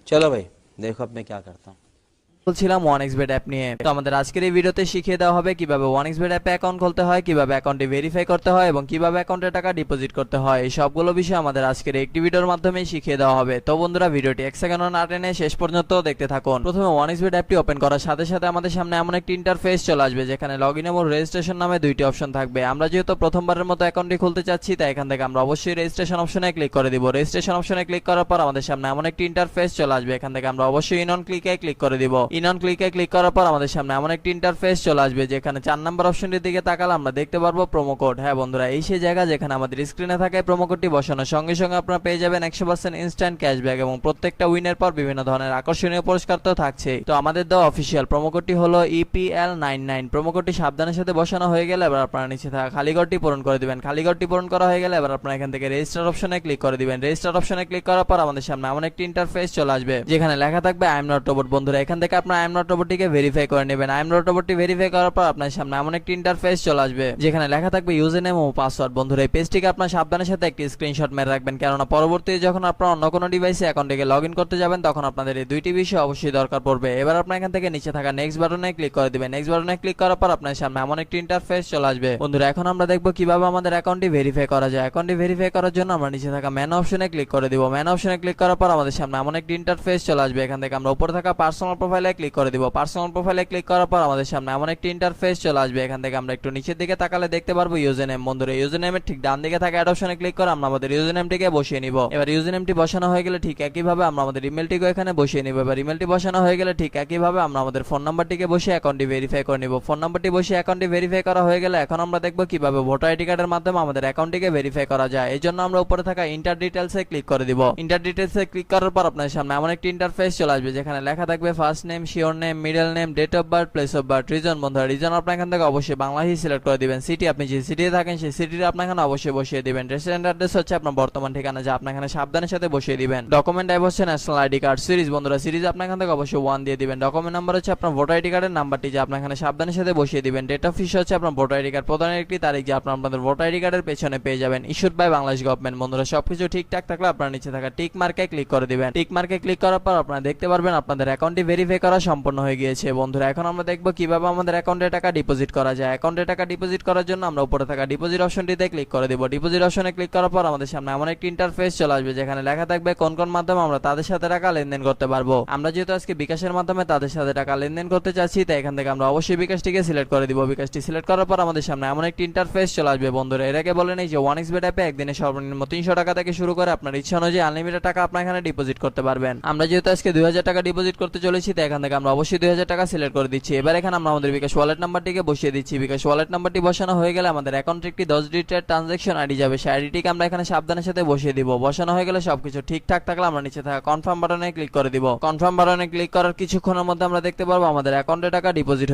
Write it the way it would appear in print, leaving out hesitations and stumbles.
चलो भाई देखो अब मैं क्या करता हूँ। বলছিলাম ওয়ানএক্সবেট অ্যাপ নিয়ে। তো আমাদের আজকের এই ভিডিওতে শিখিয়ে দেওয়া হবে কিভাবে ওয়ানএক্সবেট অ্যাপে অ্যাকাউন্ট খুলতে হয়, কিভাবে অ্যাকাউন্টে ভেরিফাই করতে হয় এবং কিভাবে অ্যাকাউন্টে টাকা ডিপোজিট করতে হয়। এই সবগুলো বিষয় আমাদের আজকের একটি ভিডিওর মাধ্যমে শিখিয়ে দেওয়া হবে। তো বন্ধুরা ভিডিওটি এক সেকেন্ডও না টেনে শেষ পর্যন্ত দেখতে থাকুন। প্রথমে ওয়ানএক্সবেট অ্যাপটি ওপেন করার সাথে সাথে আমাদের সামনে এমন একটি ইন্টারফেস চলে আসবে যেখানে লগইন এবং রেজিস্ট্রেশন নামে দুইটি অপশন থাকবে। আমরা যেহেতু প্রথমবারের মতো অ্যাকাউন্টটি খুলতে চাচ্ছি তাই এখান থেকে আমরা অবশ্যই রেজিস্ট্রেশন অপশনে ক্লিক করে দিব। রেজিস্ট্রেশন অপশনে ক্লিক করার পর আমাদের সামনে এমন একটি ইন্টারফেস চলে আসবে। এখান থেকে আমরা অবশ্যই ইন অন ক্লিকে ক্লিক করে দিব। ইন অন ক্লিকে ক্লিক করার পর আমাদের সামনে এমন একটি ইন্টারফেস চলে আসবে যেখানে 4 নম্বর অপশনটির দিকে তাকালে আমরা দেখতে পারবো প্রোমো কোড। হ্যাঁ বন্ধুরা, এই সেই জায়গা যেখানে আমাদের স্ক্রিনে থাকে প্রোমো কোডটি বসানোর সঙ্গে সঙ্গে আপনারা পেয়ে যাবেন 100% ইনস্ট্যান্ট ক্যাশব্যাক এবং প্রত্যেকটা উইনের পর বিভিন্ন ধরনের আকর্ষণীয় পুরস্কার তো থাকছে। তো আমাদের দেওয়া অফিসিয়াল প্রোমো কোডটি হলো EPL99। প্রোমো কোডটি সাবধানের সাথে বসানো হয়ে গেলে এবার আপনারা নিচে থাকা খালি ঘরটি পূরণ করে দিবেন। খালি ঘরটি পূরণ করা হয়ে গেলে এবার আপনারা এখান থেকে রেজিস্টার অপশনে ক্লিক করে দিবেন। রেজিস্টার অপশনে ক্লিক করার পর আমাদের সামনে এমন একটি ইন্টারফেস চলে আসবে যেখানে লেখা থাকবে আই এম নট রোবট। বন্ধুরা এখান থেকে আপনারা আই এম নট রোবটটিকে ভেরিফাই করে নেবেন। আই এম নট রোবটটি ভেরিফাই করার পর আপনার সামনে এমন একটি ইন্টারফেস চলে আসবে যেখানে লেখা থাকবে ইউজার নেম ও পাসওয়ার্ড। বন্ধুরা এই পেজটিকে আপনার সাবধানের সাথে একটি স্ক্রিনশট মেরে রাখবেন, কেননা পরবর্তীতে যখন আপনারা অন্য কোনো ডিভাইসে অ্যাকাউন্টে লগ ইন করতে যাবেন তখন আপনাদের এই দুইটি বিষয় অবশ্যই দরকার পড়বে। এবার আপনার এখান থেকে নিচে থাকা নেক্সট বাটনে ক্লিক করে দিবেন। নেক্সট বাটনে ক্লিক করার পর আপনার সামনে এমন একটি ইন্টারফেস চলে আসবে। বন্ধুরা এখন আমরা দেখবো কিভাবে আমাদের অ্যাকাউন্টটি ভেরিফাই করা যায়। অ্যাকাউন্টটি ভেরিফাই করার জন্য আমরা নিচে থাকা ম্যান অপশনে ক্লিক করে দিব। ম্যান অপশনে ক্লিক করার পর আমাদের সামনে এমন একটি ইন্টারফেস চলে আসবে। এখান থেকে আমরা উপরে থাকা পার্সোনাল প্রোফাইলে ক্লিক করে দিব। পার্সোনাল প্রোফাইলে ক্লিক করার পর আমাদের সামনে এমন একটি ইন্টারফেস চলে আসবে। এখান থেকে আমরা একটু নিচের দিকে তাকালে দেখতে পারবো ইউজার নেম। বন্ধুরা ইউজার নেমের ঠিক ডান দিকে থাকা অ্যাড অপশনে ক্লিক করে আমরা আমাদের ইউজার নেমটিকে বসিয়ে নিব। এবার ইউজার নেমটি বসানো হয়ে গেলে ঠিক একইভাবে আমরা আমাদের ইমেলটিকে এখানে বসিয়ে নিব। এবার ইমেলটি বসানো হয়ে গেলে ঠিক একইভাবে আমরা আমাদের ফোন নাম্বারটিকে বসিয়ে অ্যাকাউন্টটি ভেরিফাই করে নিব। ফোন নাম্বারটি বসিয়ে অ্যাকাউন্টটি ভেরিফাই করা হয়ে গেলে এখন আমরা দেখব কিভাবে ভোটার আইডি কার্ডের মাধ্যমে আমাদের অ্যাকাউন্টটিকে ভেরিফাই করা যায়। এই জন্য আমরা উপরে থাকা ইন্টার ডিটেইলসে ক্লিক করে দিব। ইন্টার ডিটেইলসে ক্লিক করার পর আপনার সামনে এমন একটি ইন্টারফেস চলে আসবে যেখানে লেখা থাকবে first name, surname, middle name, date of birth, place of birth, reason. বন্ধুরা রিজন আপনার এখান থেকে অবশ্যই বাংলাদেশই সিলেক্ট করে দিবেন। সিটি আপনি যে সিটিতে থাকেন সেই সিটিতে আপনার এখানে অবশ্যই বসিয়ে দিবেন। রেসিডেন্ট অ্যাড্রেস হচ্ছে আপনার বর্তমান ঠিকানা যা আপনার এখানে সাবধানের সাথে বসিয়ে দিবেন। ডকুমেন্ট টাইপ হচ্ছে ন্যাশনাল আইডি কার্ড। সিরিজ বন্ধুরা সিরিজ আপনার এখান থেকে অবশ্যই 1 দিয়ে দিবেন। ডকুমেন্ট নাম্বার হচ্ছে আপনার ভোটার আইডি কার্ডের নাম্বারটি যা আপনার এখানে সাবধানের সাথে বসিয়ে দিবেন। ডেট অফ ইস্যু হচ্ছে আপনার ভোটার আইডি কার্ড প্রদানের একটি তারিখ যা আপনাদের ভোটার আইডি কার্ডের পেছনে পেয়ে যাবেন। Issued by Bangladesh government. বন্ধুরা সবকিছু ঠিকঠাক থাকলে আপনারা নিচে থাকা টিক মার্কে ক্লিক করে দিবেন। টিক মার্কে ক্লিক করার পর আপনারা দেখতে পারবেন আপনাদের অ্যাকাউন্টটি ভেরিফাই করা সম্পূর্ণ হয়ে গিয়েছে। বন্ধুরা এখন আমরা দেখব কিভাবে আমাদের অ্যাকাউন্টে টাকা ডিপোজিট করা যায়। অ্যাকাউন্টে টাকা ডিপোজিট করার জন্য আমরা উপরে থাকা ডিপোজিট অপশনটিতে ক্লিক করে দেব। ডিপোজিট অপশনে ক্লিক করার পর আমাদের সামনে এমন একটি ইন্টারফেস চলে আসবে যেখানে লেখা থাকবে কোন কোন মাধ্যমে আমরা তাদের সাথে টাকা লেনদেন করতে পারবো। আমরা যেহেতু আজকে বিকাশের মাধ্যমে তাদের সাথে টাকা লেনদেন করতে চাচ্ছি তাই এখান থেকে আমরা অবশ্যই বিকাশটিকে সিলেক্ট করে দিব। বিকাশটি সিলেক্ট করার পর আমাদের সামনে এমন একটি ইন্টারফেস চলে আসবে। বন্ধুরা এর আগে বলে নেই যে ওয়ানএক্সবেট অ্যাপে একদিনে সর্বনিম্ন 300 টাকা থেকে শুরু করে আপনার ইচ্ছা অনুযায়ী আনলিমিটেড টাকা আপনার এখানে ডিপোজিট করতে পারবেন। আমরা যেহেতু আজকে 2000 টাকা ডিপোজিট করতে চলেছি তাই এখান থেকে আমরা অবশ্যই 2000 টাকা সিলেক্ট করে দিচ্ছি। এবার এখানে আমরা আমাদের বিকাশ ওয়ালেট নাম্বারটিকে বসিয়ে দিচ্ছি। বিকাশ ওয়ালেট নাম্বারটি বসানো হয়ে গেলে আমাদের অ্যাকাউন্টে একটি 10 ডিজিটের ট্রানজাকশন আইডি যাবে। সেই আইডিটিকে আমরা এখানে সাবধানের সাথে বসিয়ে দিব। বসানো হয়ে গেলে সবকিছু ঠিকঠাক থাকলে আমরা নিচে থাকা কনফার্ম বাটনে ক্লিক করে দিব। কনফার্ম বাটনে ক্লিক করার কিছুক্ষণের মধ্যে আমরা দেখতে পারবো আমাদের অ্যাকাউন্টে টাকা ডিপোজিট